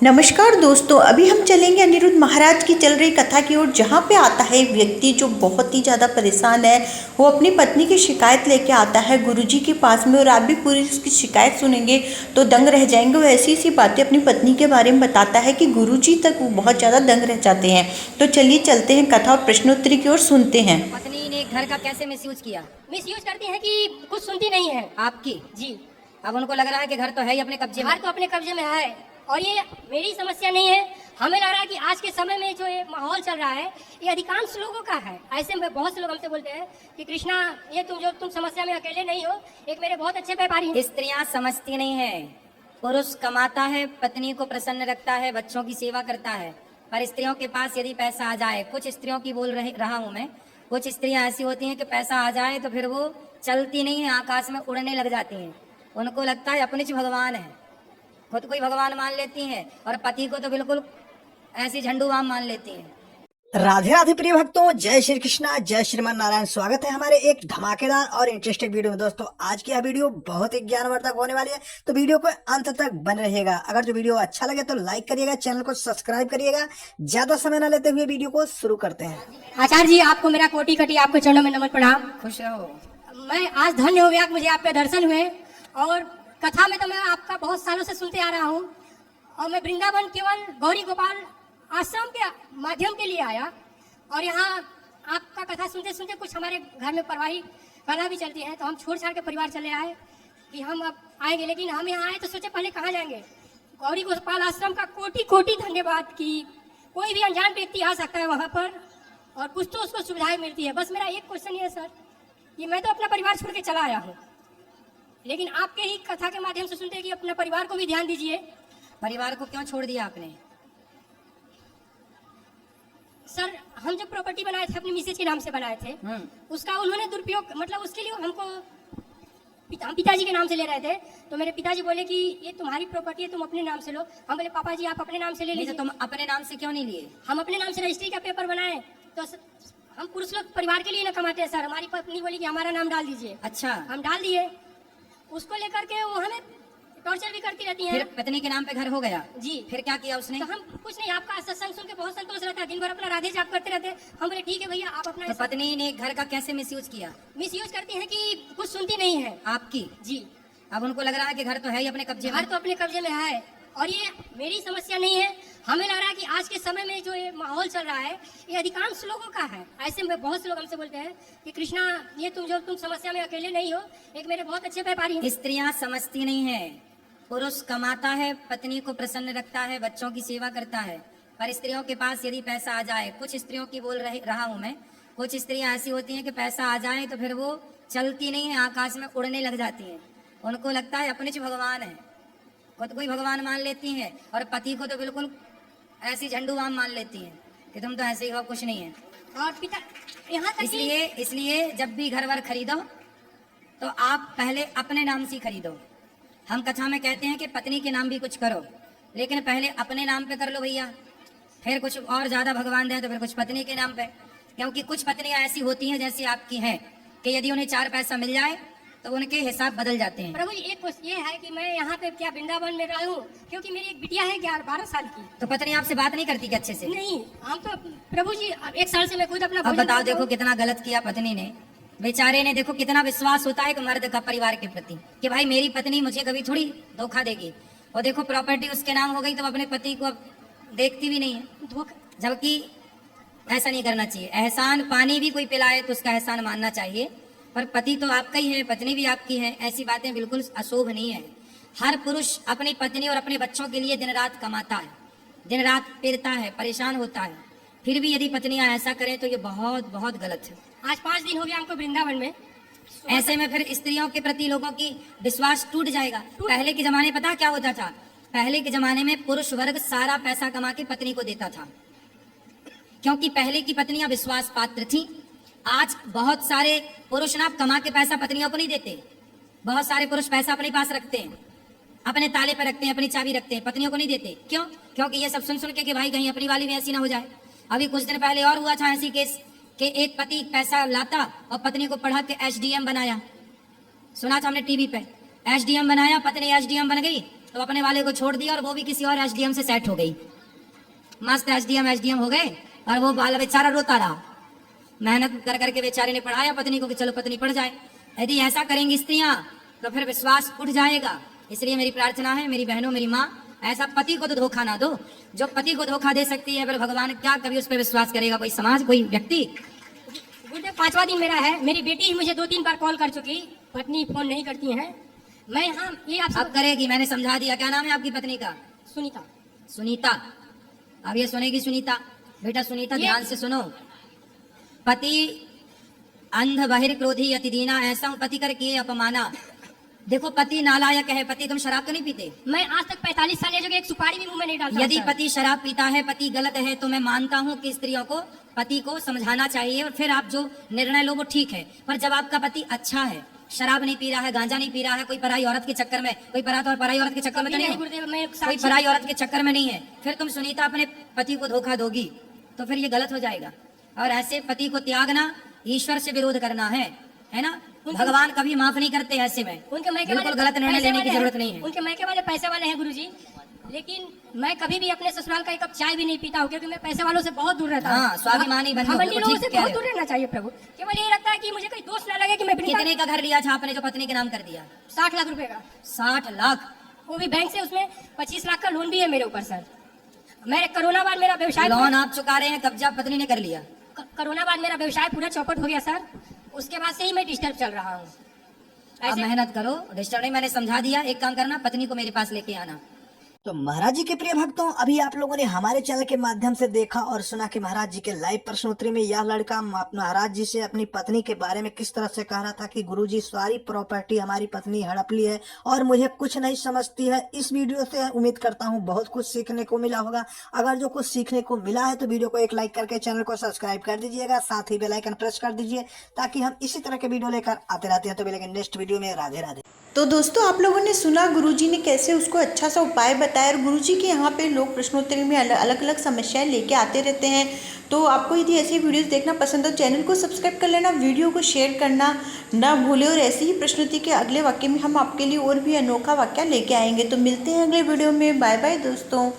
नमस्कार दोस्तों, अभी हम चलेंगे अनिरुद्ध महाराज की चल रही कथा की ओर, जहाँ पे आता है एक व्यक्ति जो बहुत ही ज़्यादा परेशान है। वो अपनी पत्नी की शिकायत लेके आता है गुरुजी के पास में, और आप भी पूरी उसकी शिकायत सुनेंगे तो दंग रह जाएंगे। वो ऐसी ऐसी बातें अपनी पत्नी के बारे में बताता है कि गुरुजी तक वो बहुत ज़्यादा दंग रह जाते हैं। तो चलिए चलते हैं कथा और प्रश्नोत्तरी की ओर, सुनते हैं। पत्नी ने घर का कैसे मिसयूज किया? मिसयूज करती हैं कि कुछ सुनती नहीं है आपकी। जी। अब उनको लग रहा है कि घर तो है ही अपने कब्जे में। घर तो अपने कब्जे में है, और ये मेरी समस्या नहीं है। हमें लग रहा है कि आज के समय में जो ये माहौल चल रहा है, ये अधिकांश लोगों का है। ऐसे में बहुत से लोग हमसे बोलते हैं कि कृष्णा, ये तुम समस्या में अकेले नहीं हो, एक मेरे बहुत अच्छे व्यापारी हैं। स्त्रियां समझती नहीं है। पुरुष कमाता है, पत्नी को प्रसन्न रखता है, बच्चों की सेवा करता है, पर स्त्रियों के पास यदि पैसा आ जाए, कुछ स्त्रियों की बोल रहा हूँ मैं, कुछ स्त्रियां ऐसी होती हैं कि पैसा आ जाए तो फिर वो चलती नहीं है, आकाश में उड़ने लग जाती हैं। उनको लगता है अपने भगवान है, खुद को ही भगवान मान लेती हैं, और पति को तो बिल्कुल ऐसी झंडू बाम मान लेती हैं। राधे राधे प्रिय भक्तों, जय श्री कृष्णा, जय श्रीमान नारायण। स्वागत है हमारे एक धमाकेदार और इंटरेस्टिंग वीडियो में। दोस्तों, आज की यह वीडियो बहुत ही ज्ञानवर्धक होने वाली है, तो वीडियो को अंत तक बने रहिएगा। अगर जो वीडियो अच्छा लगे तो लाइक करिएगा, चैनल को सब्सक्राइब करिएगा। ज्यादा समय न लेते हुए वीडियो को शुरू करते हैं। आचार्य जी, आपको मेरा कोटि कटी आपके चरणों में नमन प्रणाम। खुश रहो। मैं आज धन्य हो गया कि मुझे आपके दर्शन हुए, और कथा में तो मैं आपका बहुत सालों से सुनते आ रहा हूँ, और मैं वृंदावन केवल गौरी गोपाल आश्रम के माध्यम के लिए आया, और यहाँ आपका कथा सुनते सुनते कुछ हमारे घर में परवाही कला भी चलती है, तो हम छोड़ छाड़ के परिवार चले आए कि हम अब आएंगे। लेकिन हम यहाँ आए तो सोचे पहले कहाँ जाएंगे। गौरी गोपाल आश्रम का कोटि कोटि धन्यवाद कि कोई भी अनजान व्यक्ति आ सकता है वहाँ पर, और कुछ तो उसको सुविधाएं मिलती है। बस मेरा एक क्वेश्चन ये है सर, कि मैं तो अपना परिवार छोड़ के चला आया हूँ, लेकिन आपके ही कथा के माध्यम से सुनते हैं कि अपने परिवार को भी ध्यान दीजिए। परिवार को क्यों छोड़ दिया आपने? सर, हम जो प्रॉपर्टी बनाए थे अपने मिसेज के नाम से बनाए थे, उसका उन्होंने दुरुपयोग, मतलब उसके लिए हमको हम पिताजी के नाम से ले रहे थे। तो मेरे पिताजी बोले कि ये तुम्हारी प्रॉपर्टी है, तुम अपने नाम से लो। हम बोले पापा जी आप अपने नाम से ले लीजिए। तो तुम अपने नाम से क्यों नहीं लिए? हम अपने नाम से रजिस्ट्री का पेपर बनाए, तो हम पुरुष लोग परिवार के लिए ना कमाते हैं सर। हमारी पत्नी बोली कि हमारा नाम डाल दीजिए। अच्छा। हम डाल दिए। उसको लेकर के वो हमें टॉर्चर भी करती रहती फिर है। पत्नी के नाम पे घर हो गया जी। फिर क्या किया उसने? तो हम कुछ नहीं, आपका सत्संग सुन के बहुत संतोष रहता है, दिन भर अपना राधे जाप करते रहते। हम बोले ठीक है भैया, आप अपना। तो पत्नी ने घर का कैसे मिसयूज किया? मिसयूज करती हैं कि कुछ सुनती नहीं है आपकी। जी। अब उनको लग रहा है कि घर तो है ही अपने कब्जे में। घर तो अपने कब्जे में है, और ये मेरी समस्या नहीं है। हमें लग रहा है कि आज के समय में जो ये माहौल चल रहा है, ये अधिकांश लोगों का है। ऐसे में बहुत से लोग हमसे बोलते हैं कि कृष्णा, ये तुम समस्या में अकेले नहीं हो, एक मेरे बहुत अच्छे व्यापारी हैं। स्त्रियां समझती नहीं है। पुरुष कमाता है, पत्नी को प्रसन्न रखता है, बच्चों की सेवा करता है, पर स्त्रियों के पास यदि पैसा आ जाए, कुछ स्त्रियों की बोल रहा हूँ मैं, कुछ स्त्रियां ऐसी होती हैं कि पैसा आ जाए तो फिर वो चलती नहीं है, आकाश में उड़ने लग जाती हैं। उनको लगता है अपने भगवान है, खुद को ही भगवान मान लेती हैं, और पति को तो बिल्कुल ऐसी झंडू बाम मान लेती हैं कि तुम तो ऐसे ही हो, कुछ नहीं है। और पिता यहाँ तक इसलिए जब भी घर वर खरीदो तो आप पहले अपने नाम से खरीदो। हम कथा में कहते हैं कि पत्नी के नाम भी कुछ करो, लेकिन पहले अपने नाम पे कर लो भैया, फिर कुछ और ज्यादा भगवान दें तो फिर कुछ पत्नी के नाम पे। क्योंकि कुछ पत्नियां ऐसी होती हैं जैसी आपकी हैं कि यदि उन्हें 4 पैसा मिल जाए तो उनके हिसाब बदल जाते हैं। प्रभु जी, एक क्वेश्चन ये है कि मैं यहाँ पे क्या वृंदावन में रहूं, क्योंकि मेरी एक बिटिया है 12 साल की। तो पत्नी आपसे बात नहीं करती क्या अच्छे से? नहीं, हम तो प्रभु जी 1 साल से मैं खुद अपना। अब बताओ, देखो कितना गलत किया पत्नी ने, बेचारे ने। देखो कितना विश्वास होता है एक मर्द का परिवार के प्रति कि भाई मेरी पत्नी मुझे कभी थोड़ी धोखा देगी। और देखो प्रॉपर्टी उसके नाम हो गई तो अपने पति को अब देखती भी नहीं है धोखा, जबकि ऐसा नहीं करना चाहिए। एहसान पानी भी कोई पिलाए तो उसका एहसान मानना चाहिए, पर पति तो आपका ही है, पत्नी भी आपकी है। ऐसी बातें बिल्कुल अशुभ नहीं है। हर पुरुष अपनी पत्नी और अपने बच्चों के लिए दिन रात कमाता है, दिन रात पिरता है, परेशान होता है, फिर भी यदि पत्नियां ऐसा करें तो ये बहुत बहुत गलत है। आज 5 दिन हो गया हमको वृंदावन में। ऐसे में फिर स्त्रियों के प्रति लोगों की विश्वास टूट जाएगा। पहले के जमाने पता क्या होता था? पहले के जमाने में पुरुष वर्ग सारा पैसा कमा के पत्नी को देता था, क्योंकि पहले की पत्नियां विश्वास पात्र थी। आज बहुत सारे पुरुष ना कमा के पैसा पत्नियों को नहीं देते। बहुत सारे पुरुष पैसा अपने पास रखते हैं, अपने ताले पर रखते हैं, अपनी चाबी रखते हैं, पत्नियों को नहीं देते। क्यों? क्योंकि ये सब सुन सुन के कि भाई कहीं अपनी वाली भी ऐसी ना हो जाए। अभी कुछ दिन पहले और हुआ था ऐसी केस कि एक पति पैसा लाता और पत्नी को पढ़ा के एसडीएम बनाया। सुना था हमने टीवी पे, एसडीएम बनाया, पत्नी एसडीएम बन गई तो अपने वाले को छोड़ दिया और वो भी किसी और एसडीएम से सेट हो गई। मस्त एसडीएम हो गए और वो बाल बेचारा रोता रहा। मेहनत कर करके बेचारे ने पढ़ाया पत्नी को कि चलो पत्नी पढ़ जाए। यदि ऐसा करेंगी स्त्रियां तो फिर विश्वास उठ जाएगा। इसलिए मेरी प्रार्थना है, मेरी बहनों, मेरी माँ, ऐसा पति को तो धोखा ना दो। जो पति को धोखा दे सकती है फिर भगवान क्या कभी उस पर विश्वास करेगा कोई समाज, कोई व्यक्ति। गुरुदेव 5वां दिन मेरा है। मेरी बेटी ही मुझे 2-3 बार कॉल कर चुकी, पत्नी फोन नहीं करती है। मैं हाँ ये आप अब करेगी, मैंने समझा दिया। क्या नाम है आपकी पत्नी का? सुनीता। सुनीता। अब ये सुनेगी सुनीता। बेटा सुनीता ध्यान से सुनो। पति अंध बहिर क्रोधी अति दीना, ऐसा पति कर किए अपमाना। देखो पति नालायक है। पति तुम शराब तो नहीं पीते? मैं आज तक 45 साल जो एक सुपारी भी मुंह में नहीं डालता। यदि पति शराब पीता है, पति गलत है, तो मैं मानता हूँ कि स्त्रियों को पति को समझाना चाहिए और फिर आप जो निर्णय लो वो ठीक है। पर जब आपका पति अच्छा है, शराब नहीं पी रहा है, गांजा नहीं पी रहा है, कोई पराई औरत के चक्कर में, कोई पराई औरत के चक्कर में तो नहीं गुरुदेव मैं है, कोई पराई औरत के चक्कर में नहीं है, फिर तुम सुनीता अपने पति को धोखा दोगी तो फिर ये गलत हो जाएगा। और ऐसे पति को त्यागना ईश्वर से विरोध करना है ना। भगवान कभी माफ नहीं करते ऐसे में। उनके मायके बिल्कुल वाले गलत निर्णय पैसे लेने की वाले जरूरत हैं। नहीं है। उनके मायके वाले पैसे वाले हैं गुरुजी, लेकिन मैं कभी भी अपने ससुराल का एक कप चाय भी नहीं पीता हूँ क्योंकि मैं पैसे वालों से बहुत दूर रहता हूँ। हाँ, स्वाभिमानी बनो, घमंडी बिल्कुल लोगों ठीक से कह बहुत रहे हो। दूर रहना चाहिए प्रभु। केवल ये लगता है कि मुझे कोई दोष ना लगे कि मैं कितने का घर लिया था आपने जो पत्नी के नाम कर दिया? 60 लाख रुपए का। 60 लाख? वो भी बैंक से, उसमें 25 लाख का लोन भी है मेरे ऊपर सर। मैं कोरोना बाद मेरा व्यवसाय लोन आप चुका रहे हैं, कब्जा पत्नी ने कर लिया। कोरोना बाद मेरा व्यवसाय पूरा चौपट हो गया सर। उसके बाद से ही मैं डिस्टर्ब चल रहा हूँ। अब मेहनत करो, डिस्टर्ब नहीं। मैंने समझा दिया। एक काम करना, पत्नी को मेरे पास लेके आना। तो महाराज जी के प्रिय भक्तों, अभी आप लोगों ने हमारे चैनल के माध्यम से देखा और सुना कि महाराज जी के लाइव प्रश्नोत्तरी में यह लड़का महाराज जी से अपनी पत्नी के बारे में किस तरह से कह रहा था कि गुरुजी सारी प्रॉपर्टी हमारी पत्नी हड़प ली है और मुझे कुछ नहीं समझती है। इस वीडियो से उम्मीद करता हूँ बहुत कुछ सीखने को मिला होगा। अगर जो कुछ सीखने को मिला है तो वीडियो को एक लाइक करके चैनल को सब्सक्राइब कर दीजिएगा, साथ ही बेल आइकन प्रेस कर दीजिए ताकि हम इसी तरह के वीडियो लेकर आते रहते हैं। तो मिलेंगे नेक्स्ट वीडियो में। राधे राधे। तो दोस्तों आप लोगों ने सुना गुरुजी ने कैसे उसको अच्छा सा उपाय बताया। और गुरुजी के यहाँ पे लोग प्रश्नोत्तरी में अलग अलग समस्याएं लेके आते रहते हैं। तो आपको यदि ऐसी वीडियोस देखना पसंद हो, चैनल को सब्सक्राइब कर लेना, वीडियो को शेयर करना ना भूले। और ऐसे ही प्रश्नोत्तरी के अगले वाक्य में हम आपके लिए और भी अनोखा वाक्य लेके आएंगे। तो मिलते हैं अगले वीडियो में। बाय बाय दोस्तों।